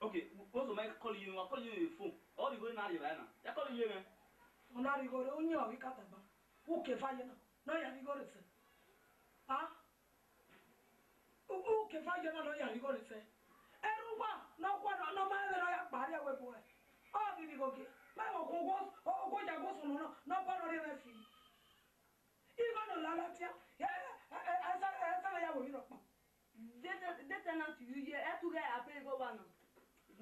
Okay, what's the mic calling you? I'm calling you on the phone. All the going out right now. They're calling you, man. I'm not going to you. We got them. Okay, fine. No, you're going to say. Ah? Okay, fine. No, you're going to say. Erhuanvan, no one, no man, I barrier with boy. Oh, did you go get? My go, no, part of the fee. Even a lalatia, yeah, I will not. Detenant, you have to get a pay go one.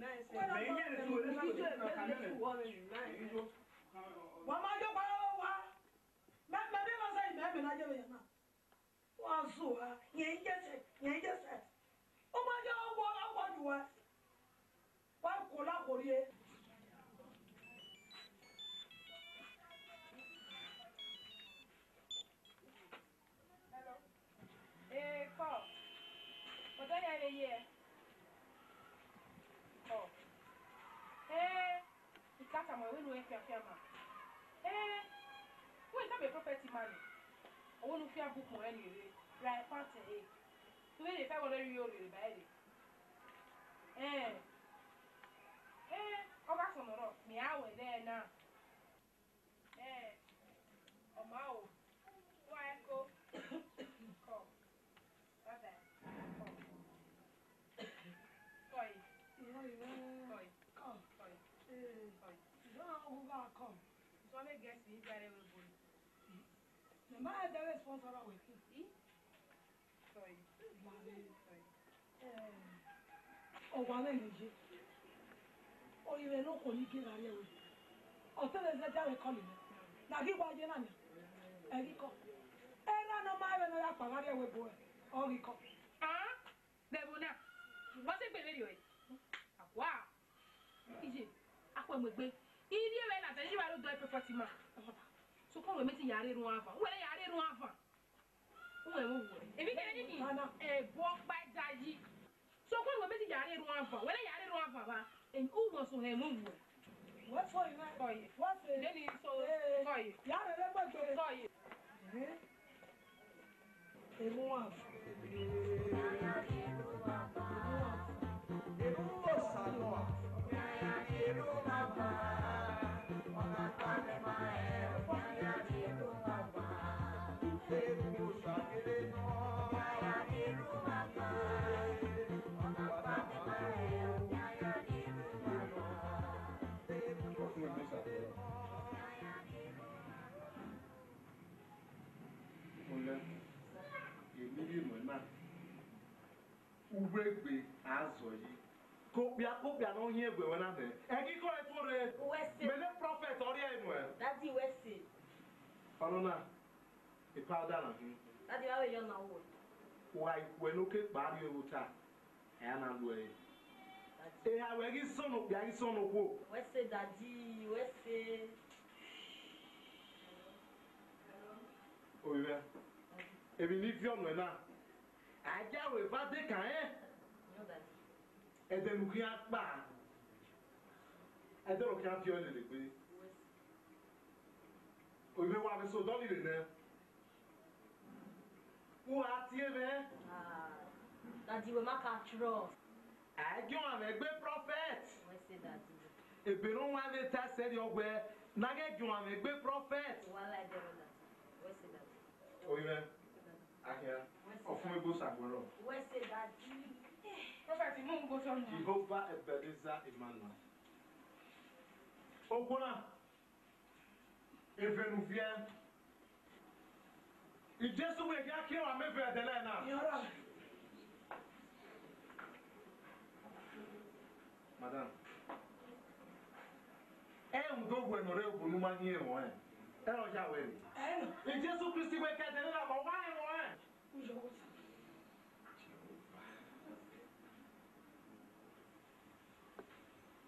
Nice. What am I about? Madame, one so, yes. Oh, my God, what you want? What collaborate? Hello. Hey, Paul. What are you here? Oh. Hey, you can't come away with your camera. Hey, wait, I'm a property man. I want to fear book more anyway. Right, party. So, if I want to really buy it. Hey, oh, that's on the rock. Me, I went there now. Hey, oh, my. Why go? Come. That's that. Come. Come. So I guess you got everybody. The man that is sponsor with him. Sorry. Oh, one energy. Oh, you know, you get out of here. Oh, tell us that I call him. Na gi gwa je na ni. Eriko. Era no ma no ya pagari we boy. Oriko. Ah? Debona. What e pe yo e? Akwa. Ije. Akwa megbe. Iri e we na te ji ba lo do e property ma. So come we meet yare run afa. We yare run afa. We wo wo. E bi kere ni e bo pa jaji. So come we meet yare run afa. We yare run afa ba. En u mo so he mo wo. What for you? What for you? Then so for you. Yare le bo to. For you. Erhuanvan. Ugbe azọ yi kopia no hie egbe wona de egi ko etore mele prophet ori enu e That's the West Sea. falona e powder na hin That's the way you're now. why we no ke bari ewuta ya na lu e e ha we gi sonu bia gi sonu ko West Sea, Daddy, West Sea. oiwe e bi ni fionu e na aja we va de kan e No, Daddy. e de nu ki apa e de ro ki an fi o le pe oiwe wa me so doli le ne wo ati e be Daddy, we make a trust. ajo am egbe prophet West Sea, Daddy. ebirun wa le ta se ri ogbe na ge jo am egbe prophet One like the other. West Sea, Daddy. oiwe akia ofun ebo sagboro West Sea, Daddy. Prophet mo go so no. Jehovah Ebenezer Emmanuel okuna evenuvia ijesu we ga ki wa mefe edele na Yara. madam ndo gwe no re obunu ma ni ewo e o ja we ijesu Kristi we ka edele na mo wa ewo e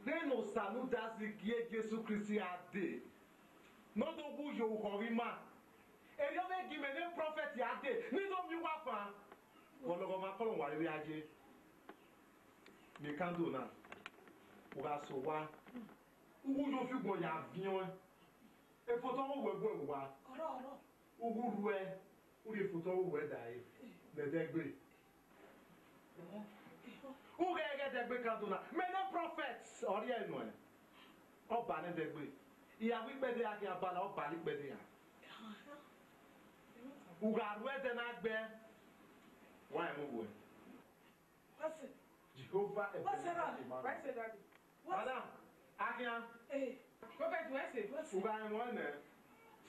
nínú sànúdásí kí é Jésù Kristi adé n'odogwu yohorima eriome gime ní prọfẹtì adé nínú mi wá fa wọlọgọ máa kọlọ wà rírí ajé ní kándò náà wọ́n á sọ wá ugwu yóò fi gbọ̀n yà bíọ́n efotọ́ wọ́n wẹ̀ gbọ́ wá ugwu ru ẹ wọ́n lè fotọ́ wọ́n wẹ̀ dà yìí lẹ́dẹ́gbẹ̀ẹ́. Who get the big candle? Many prophets or the anyway. Or banner the way. Yeah, we better get a banner or banner better. Who got where the night bear? Why am I going? What's it? Jehovah. What's it? Right say daddy. Madam, Akia. Hey. Prophet West Sea. What's Who it? got one there?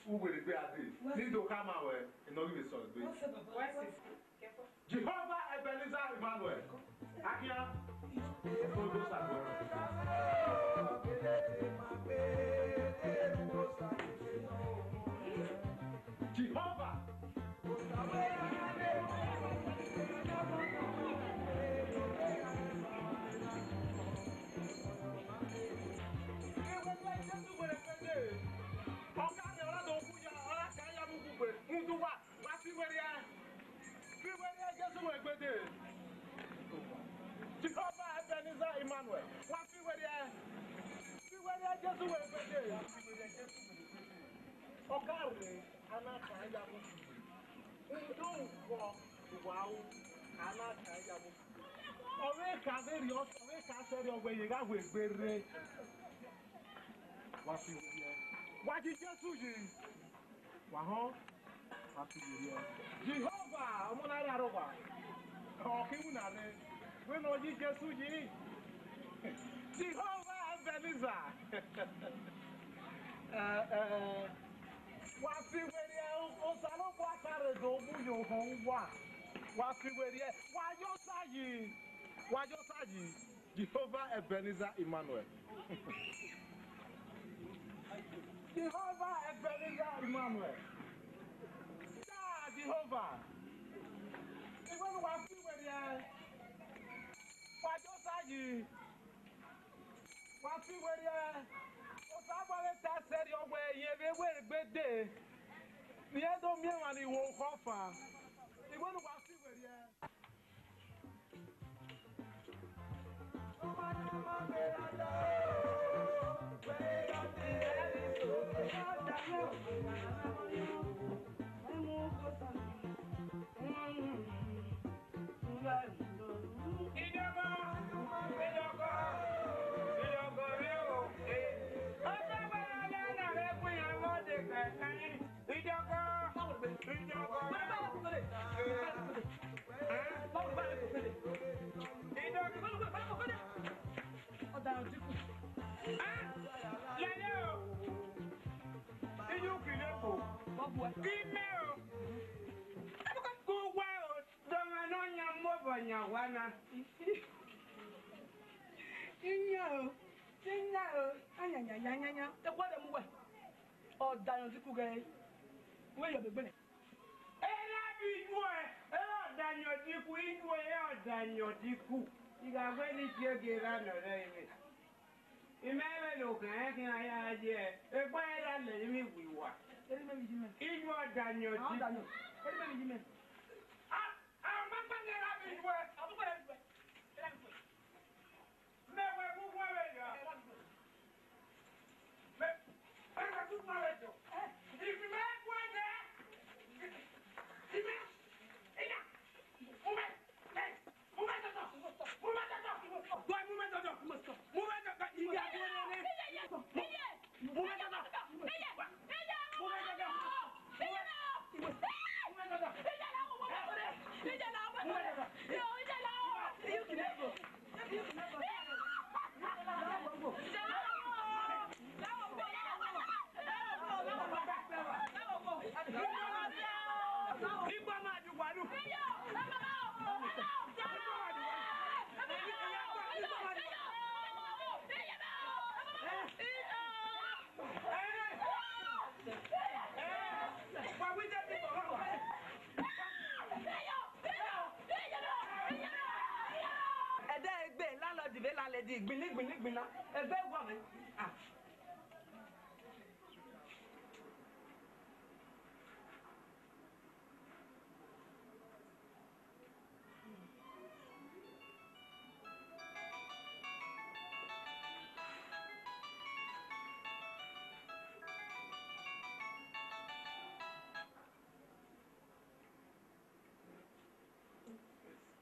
Who will it be at this? Need to come out and not give a sort of What's it? West Sea. Careful. Jehovah Ebenezer Emmanuel. Akia. Jehovah. Jehovah Ebenezer Emmanuel. What see where they are? See where they are just where they are. Okay, Anna Kayabu. Don't walk wow. Anna Kayabu. Ọ̀rẹ́ kàdérí ọ̀rẹ́ kàsẹ́rí ọ̀gbẹ́ yìí káwé gbére. Wá sí orí ẹ. Wá jí Jésù yìí. Wà hán. Wá sí orí ẹ. Jehovah ọmọ náírà àrọ̀wà. Ọ̀kíwù nàrẹ́. We know you just who you Jehovah Ebenezer. Wafi where o salo kwa kare do mu yo hon wa. Wafi where wa yo sayi. Jehovah Ebenezer Emmanuel. Jehovah Ebenezer Wasi where ya Osaba ta said your way ye be birthday. We don't mean when you won't offer. You want to wasi where ya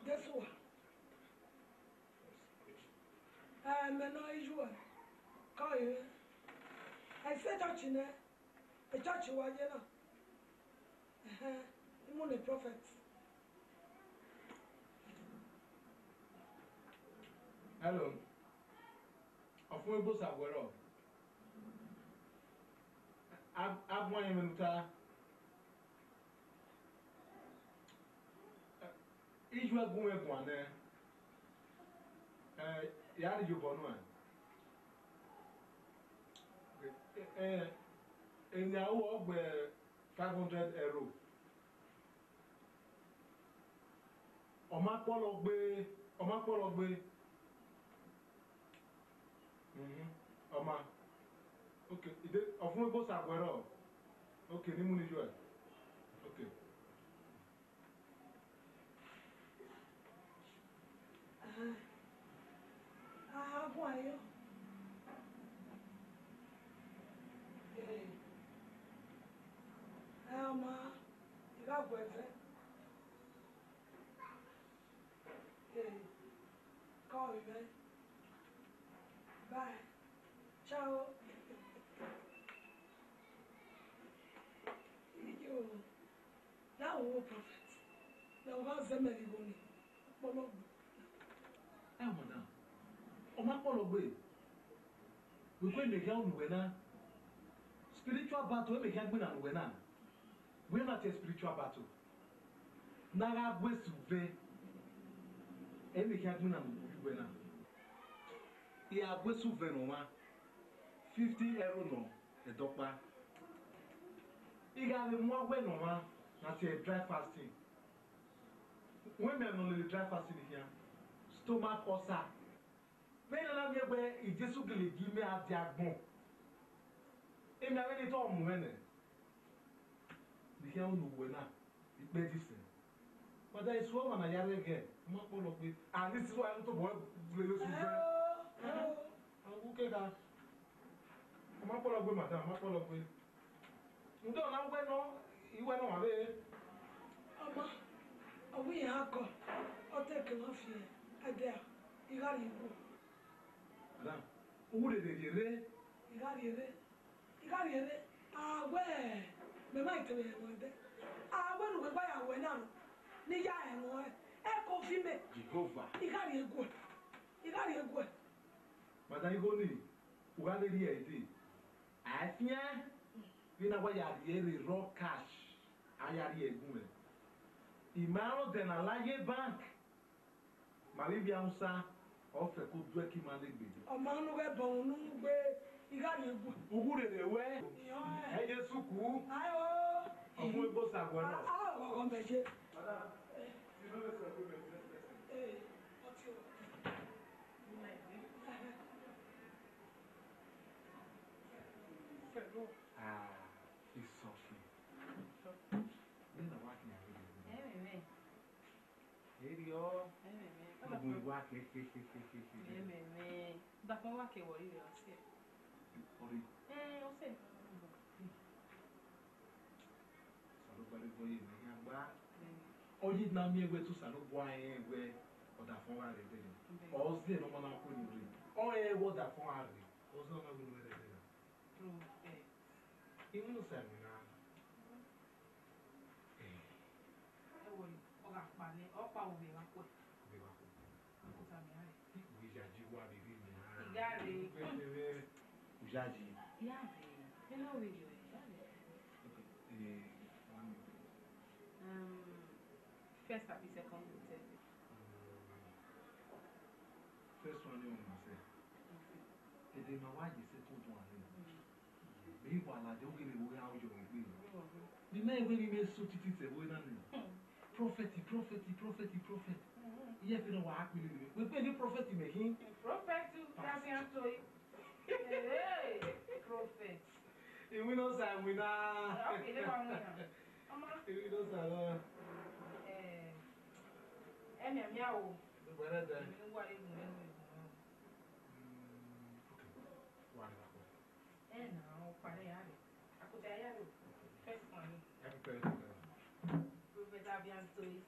Guess what? I'm not usual. Call you. I said church in there. A church was, you know. I'm a prophet. Hello. Of my boss are well. I've one minute. Ijua gume bwane. Yari jubonwa. In your work were 500 euro. Omakpologbe. Oma. Okay. Of my boss are well. Okay, ni muni joy. Okay. How are you? You got boyfriend? Call me, man. Bye. Ciao. You. Now we're perfect. Now how's the money going? Madam. Omakpologbe. We go make ya unuwena. Spiritual battle we make ya gbina unuwena. We're not a spiritual battle. Naga gwe suve. E make ya gbina unuwena. Ya gwe suve no wa. 50 euro no edokpa. Iga we mo gwe no wa na say dry fasting. Women only dry fasting here. Stomach ulcer. When I am here, it just so good. Give me a diagon. In my very tom, when the hell no winner, it medicine. But there is one I am again. I'm not full of it. And this is why I'm to work with you. I'm okay. I'm not full of it, madam. I'm not full of it. You don't know when you went on away. We have got. I'll take him off here. I dare. You got him. Who did it? You got him. You got him. Ah, where? The might be one day. Ah, when we buy our now. Nija and one. Echo female. Jehovah. You got him good. You got him good. But I go in. Who are the idea? I think we know why you are the raw cash. I are here going. Imaro den alaye bank. Maribi Amsa of a good working man. A man who got bone, you got him good. Who did it way? I just so cool. I'm going to go somewhere. I'll go back here. It's Sophie. Then the working here. Yo, we work. That's my work. What you say? Okay. Oh, you now me where to Salo Boy, where or that for our day. Or say no one up with you. Oh, what that for our day. Also, no one with it. Even no seminar. First happy, second, third. First one, you must say. It is my wife, you said, to one. Meanwhile, I don't give away how you're going. The man will be so to teach a woman. Prophet. Yes, you know what I will do. We pay the prophet making. Prophet, that's the answer. Hey, prophet. You will not say, we now. Okay, never mind. You will not say, meow. the weather there. What is it? And now, I could tell you. First one. Prophet, I'll be answering.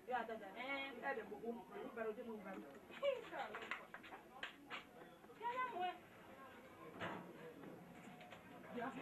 Ya da. Ele bobo, pero de não vai. Ya la mue. Ya.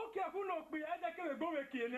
Okay, if you know me, I just can't go make it.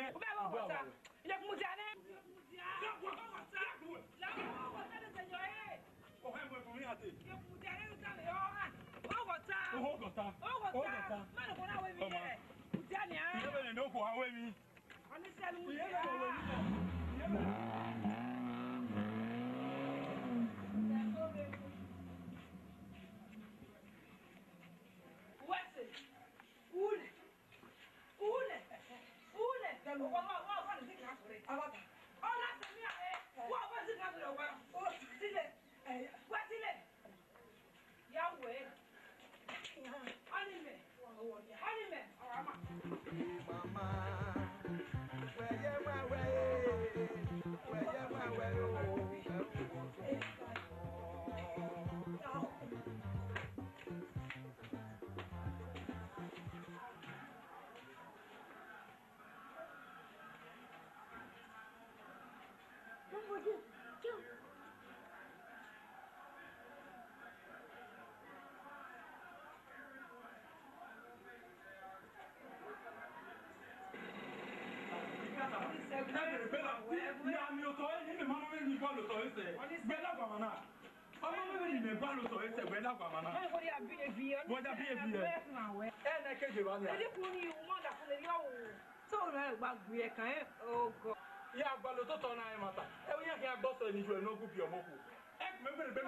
Yeah, but the total nine matter. Every year, I got to enjoy no good. Remember the baby.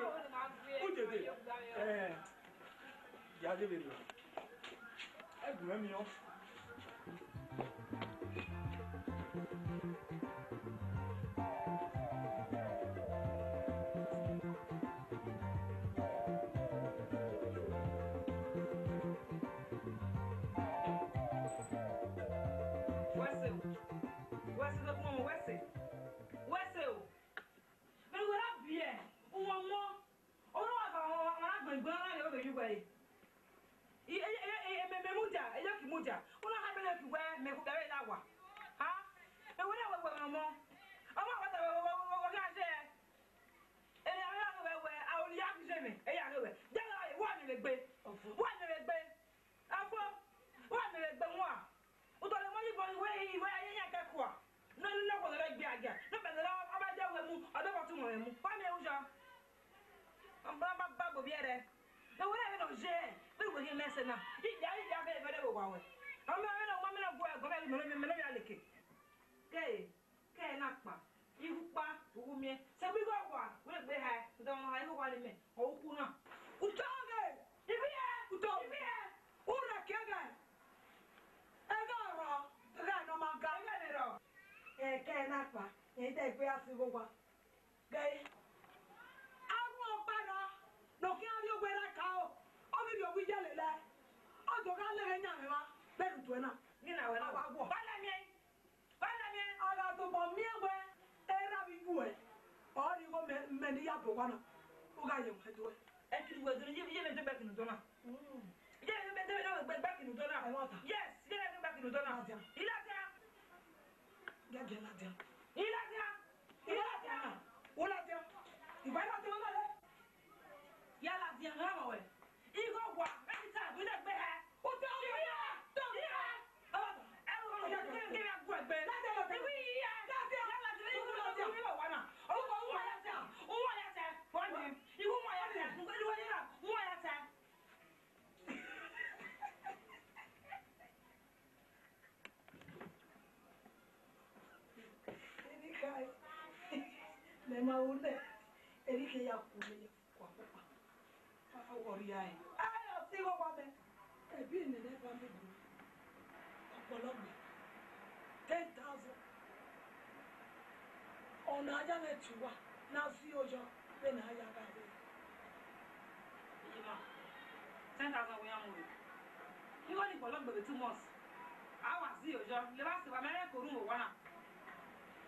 Who did it? Yeah, they will. I remember you.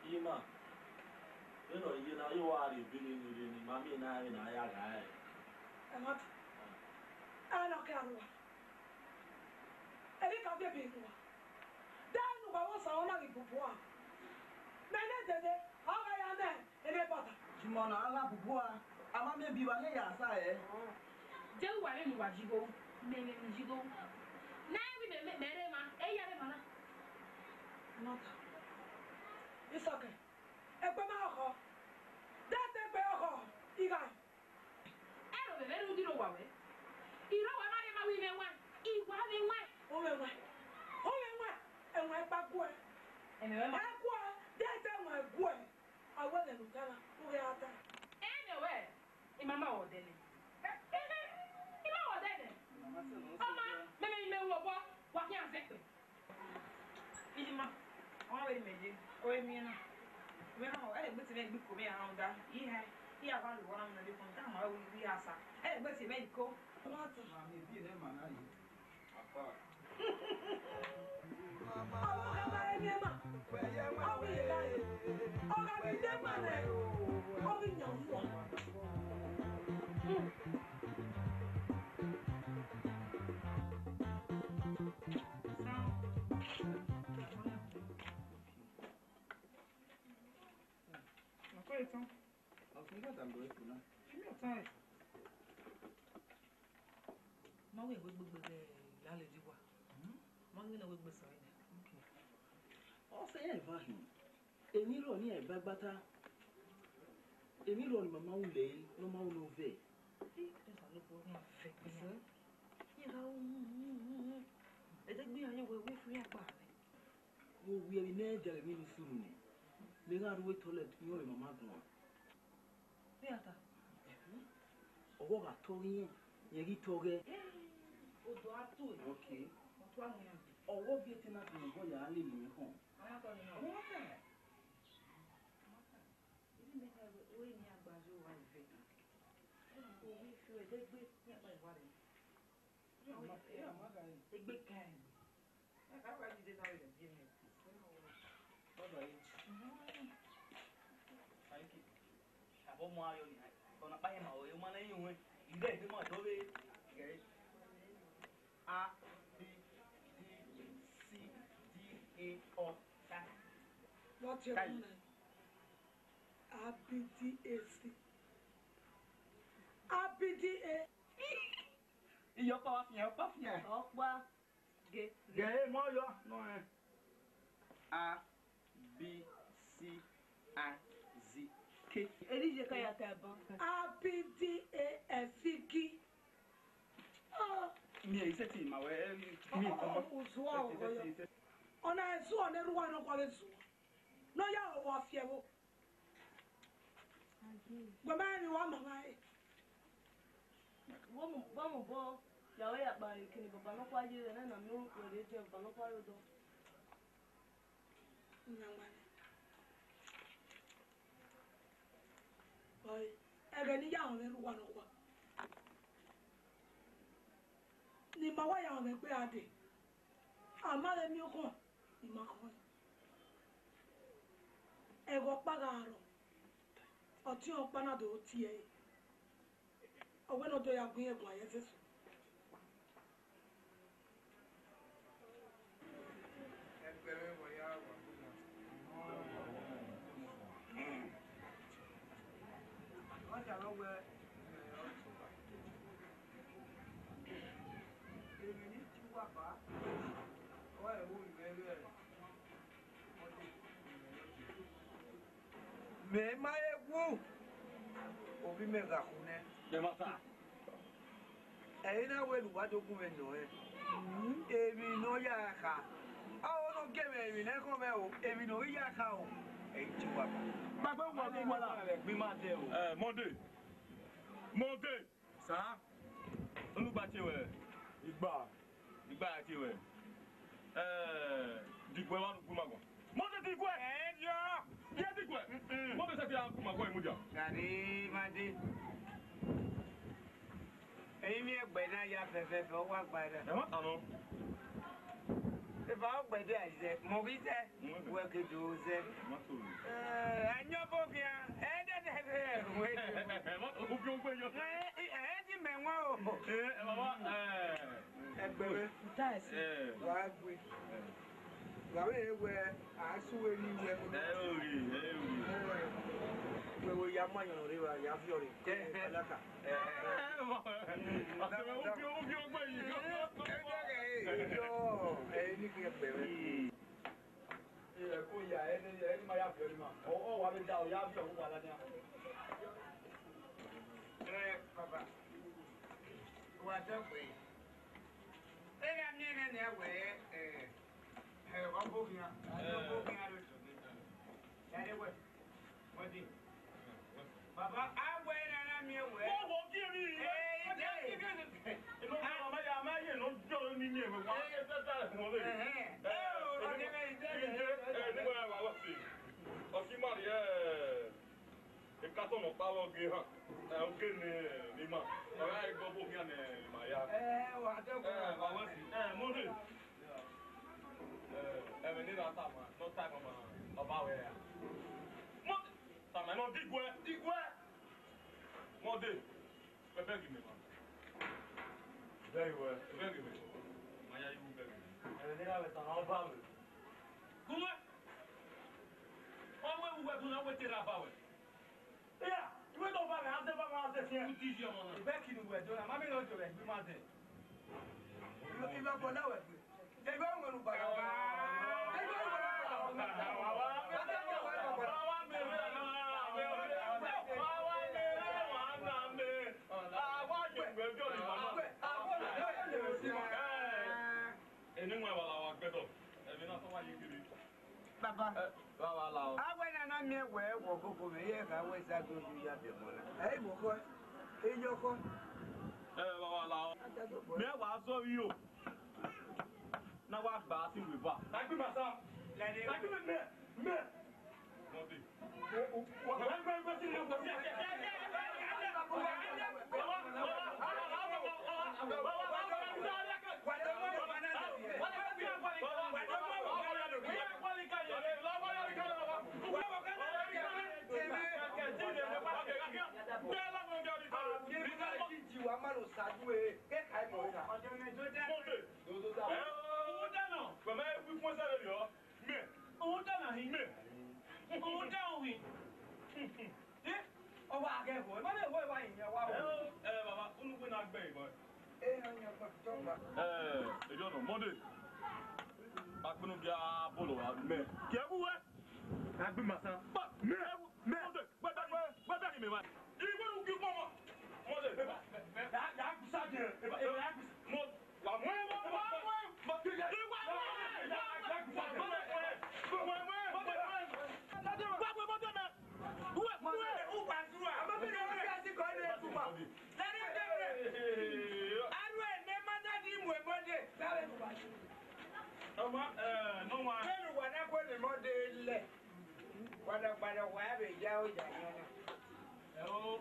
Ima, you know, you are revealing Mammy and I in a guy. And what? I don't care. I think I'll be a big one. Then, I was on a good one. Then, how I am there, and a butter. Simona, I love Bua. I'm a baby, I say. Tell what I know what you go. Name it, you go. Not. It's okay. Ekpemako. That's Ekpemako. Iga. Emiro ni ebagbata. Emiro ni mama ule, no ma uno ve. We are in a jelly soon. They got wait toilet, you and mamma. Oh, I told you, you told it. Okay. Oh, what be it enough in the boy? I live in home. What's your name? ABDAC. ABDA. Your coffee, your coffee. Oh, well. Get more, no. A, B, C, I, Z, K. Elise Kayataba. ABDAFG. Oh, me, I said in my way. Me, on I saw everyone of what is. No, you are fear. The man you want my. One more. Yahweh at my king, but not quite you, and then I'm not ready to have a quite. Boy, I got a young one of one. Nimaway on the Beade. A mother new home in my home. Ego Pagaro. Or Tio Panado TA. Or when they are being quiet. Me my woo. Obi me ga kune. The matter. Ena we lu wa dogun me no e. Emi no ya ka. Awo no ge me emi na ko me o. Emi no ya ka o. E ti wa ba. Ba gbe wo bi wala. Bi ma de o. Monday. Monday. Sa. Olugba ti we. Igba ti we. Digwe wa nu mago. Monday digwe. Yo. Ye digwe. Monday se fi an ku mago imuja. Gani madi. Emi egbe na ya fefe fe o wa gba da. E ma tanu. If I go there, Maurice, work it to say, and your book here, and then wait. Who you pay your head in Manuel? Where I saw you were Yaman River, Yafiori. Yo, ni que bebe. Kó ya ẹni máa yà fẹ́ ni ma. Ọ wà mí dá o, yà bí ọ̀hún wà lánàá. Papa, wà á tẹ́ pé. Ẹ yà mí ẹ̀ ní ẹ̀wẹ̀ wọ́n bókin á. Bókin á ló sọ ní. Yàrá wẹ̀, wọ́n di. Papa, àwẹ̀ nana mi wẹ̀. Wọ́n wọ kiri. Inú ọmọ yà máa yẹ ló jọ ní ní ẹ̀wẹ̀ wọ́n. Ẹ fẹ́ sáré fún wọn lé. Ọ̀sìmárì ìkátọ̀ nọ̀ pàwọ̀ gé hàn ọ̀gé ní ma ọ̀rá ẹgbọ́ bó kí á nẹ̀ màá wà á tẹ́kọ̀ọ́. àwọn sí mọ́dé ẹ̀mẹ̀ nínú àtàmà lọ́ táìmù ọmọ ọba wẹ̀ yà mọ́dé tàmà náà dígbẹ́ mọ́dé ẹgbẹ́ gìmẹ̀ ma bẹ́ẹ̀ wẹ̀ ẹgbẹ́ gìmẹ̀ máa yá ibú bẹ́ẹ̀ gìmẹ̀ ẹ̀mẹ̀ nínú àwẹ̀ tàmà ọba wẹ̀ gúnwẹ́ wọ́n wẹ́ wúwẹ́ tó náà wẹ́ tẹ́lẹ̀ àbáwẹ̀. Ìyá ìwé tó bá rẹ̀ á tẹ́ bá máa tẹ́ fi ẹ́. Kúti ìṣe ọmọ náà. Ìbẹ́ kìnnì wẹ̀ jọ́nà, má mi lọ jọ rẹ̀ bí máa tẹ̀. Ìbẹ́ bọ̀ náà wẹ̀ pé. Ìbẹ́ ń wẹ̀rù bàrà wá. Papa. Awe na na mi we wo koko me ye ka we sa do ju ya be mo na. Eh mo ko. E yo ko. Baba la o. Me wa so yi o. Na wa gba si we ba. Na gbe ma sa. La de. Na gbe me. Mo bi. Wa gba si le ko si. Monday. Akpinu bia bolo wa me. Ki ewu we. Agbi masa. Ba me. Monday. Gbada ki me wa. Iwe u ki mo mo. Monday. Ya ku sa je. Ya ku mo. Wa mo. Ba ki ya. Ya ku sa je. No one. When I put the model, what about a web? Yao Yana. Hello.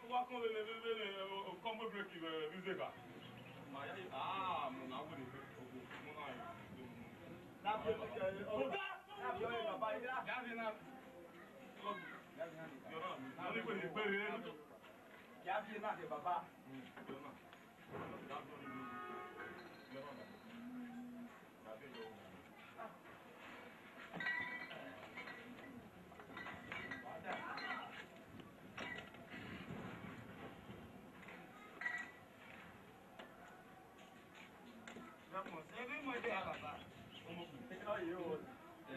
Wa kon le combo break music ah. Ma ya mo na wo ni mo na yi. Na bi o da. Na bi o baba ira. Ya bi na. Yo na. Na ni ko ni pe re. Ya bi na de baba. Yo na.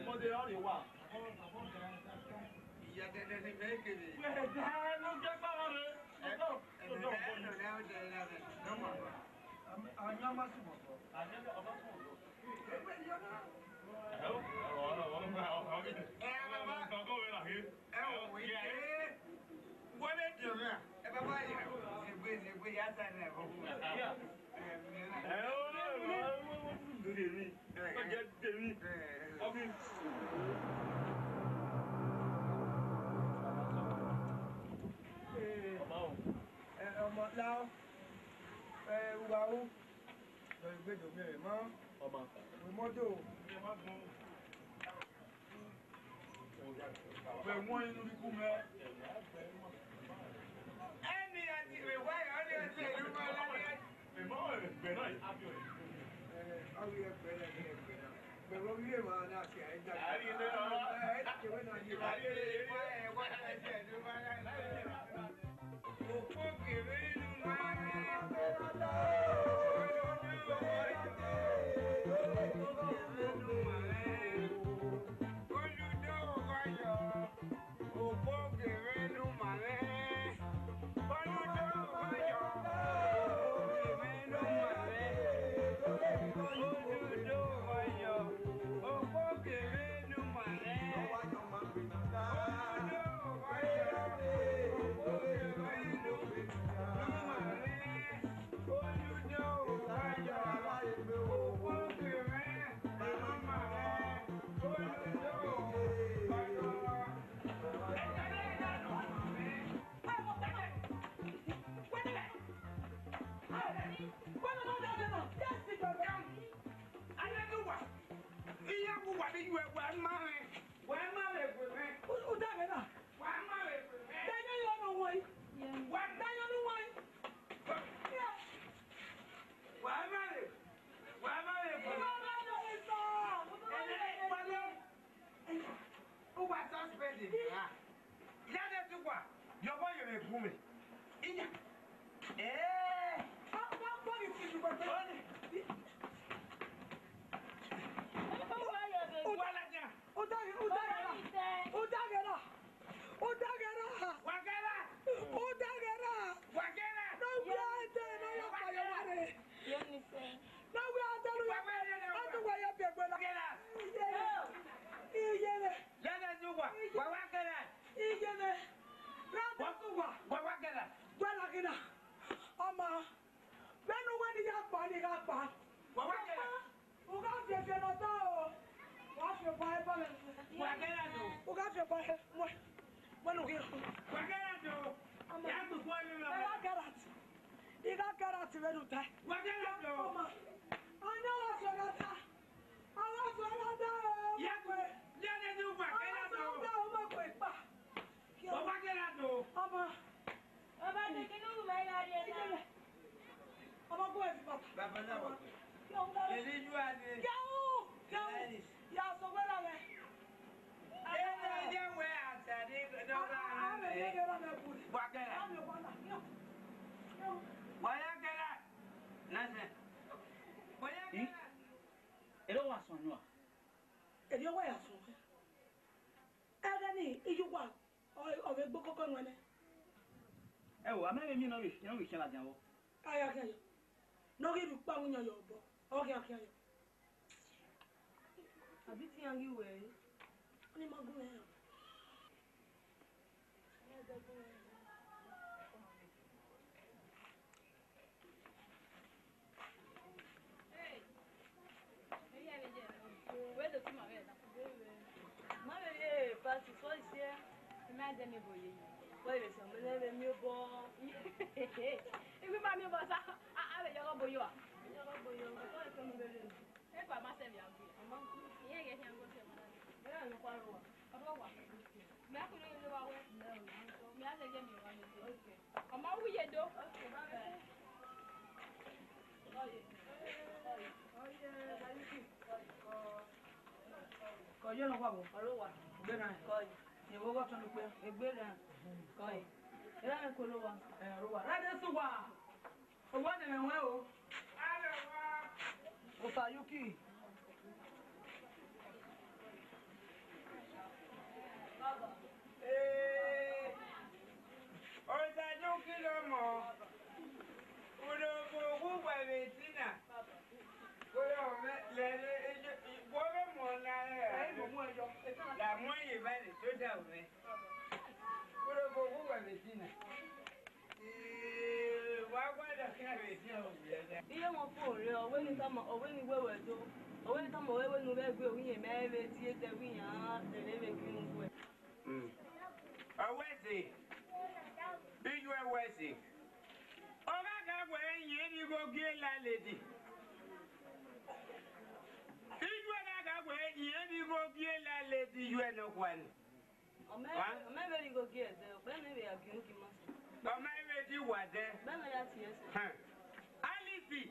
Mọdé ọ̀rẹ́ wà. Ìyá dẹ́dẹ́ ni méjèèjì. Wẹ́ẹ̀dẹ́ ló jẹ́ báwọn rẹ̀. Ọmọ láwọn wàhù lọ ìgbẹ́jọ mẹ́rin mọ́ ọmọ mọ́tò Wọ́n inú ikú mẹ́. ẹni àti ìwé wáyà ọ́ ní ọ̀sẹ̀ ìlú mọ́ lálẹ́. Ìmọ̀ ẹ̀gbẹ́ náà yìí ábíọ̀ yìí. Ọ̀rẹ́ ẹgbẹ́ náà ní ẹgbẹ́ náà. Bẹ̀rù orílẹ̀ máa náà ṣe àìjà. Àárín ilé ọ̀rọ̀. Ẹ̀ẹ́dẹ̀kẹ̀wé náà yé wa. Wáyà ẹ̀jẹ̀ ìlú mọ́ lálẹ́. Òpó kèrè inú máa ń Ibi ba mi bosa. A be jogo boyo a. Jogo boyo. Ko e ko mi bele. E pa ma se mi abu. Amo. Iye ge se ngo se ma. Bele no kwa ro wa. Ro wa. Mi a ko no le wa we. Mi a se ge mi wa ni. Okay. Amo wu ye do. Okay, ba me. Oye. Kọjọ́ lọ pàbọ̀. Ọlọ́wà. Gbéra ẹ̀. Kọ́yì. Ìwọ wọ́n tún lè pẹ́. Egbera. Kọ́yì. Era me kolowa. Ẹ̀rọ wà. Rádé sùn wà. Owó ẹ̀dẹ̀mẹ̀ wẹ́ o. Òsàyúkì. Òsàyúkì ló mọ̀. Olóògbé owó wẹ̀rẹ̀ sínà. Olóògbé lẹ́lẹ́ ìgbọ́rọ̀ mọ̀ náà rẹ̀. Làmú ẹ̀yẹ̀ báyìí tó dà wẹ́. Olóògbé owó wẹ̀rẹ̀ sínà. Wà á gbọ́dọ̀ kí àrẹ̀ sí ọ̀gbìn ẹ̀dá. Iye wọn fún òrè ọ̀wé ní tọ́mọ ọ̀wé ní wẹ́wẹ́ tó. Ọ̀wé ní tọ́mọ wẹ́wẹ́ ní wẹ́ẹ́ gbé òwúyẹ̀ mẹ́rẹ́ tí é tẹ wíyàn án tẹ̀lé rẹ̀ kí n wẹ̀. Ọ̀wẹ́sì. Bíjú ẹ̀wẹ́sì. Ọ̀gá àgbẹ̀ ẹ̀yìn ẹni gbogbo lálẹ́dì. Bíjú àgbẹ̀ ẹ̀yìn ẹni gbogbo lálẹ́dì ju ẹnu kwani. Ọ̀mẹ́rẹ́ ní gògì ẹ̀sẹ̀ ọ̀gbẹ́ni rẹ̀ àgbẹ̀ kì mọ́ sí. Ọmọ ẹ̀rẹ́ ti wà dẹ́. Bẹ́ẹ̀ni ya ti ẹsẹ̀. Alice.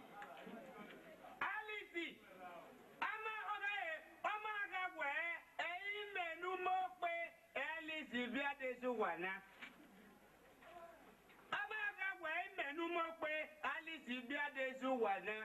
Ọmọ ọ̀gá ẹ̀ ọmọ àgbẹ̀ ẹ̀yìn mẹ́nu mọ́ pé Alice bí Adéṣu wà náà. Ọmọ àgbẹ̀ ẹ̀yìn mẹ́nu mọ́ pé Alice bí Adéṣu wà náà.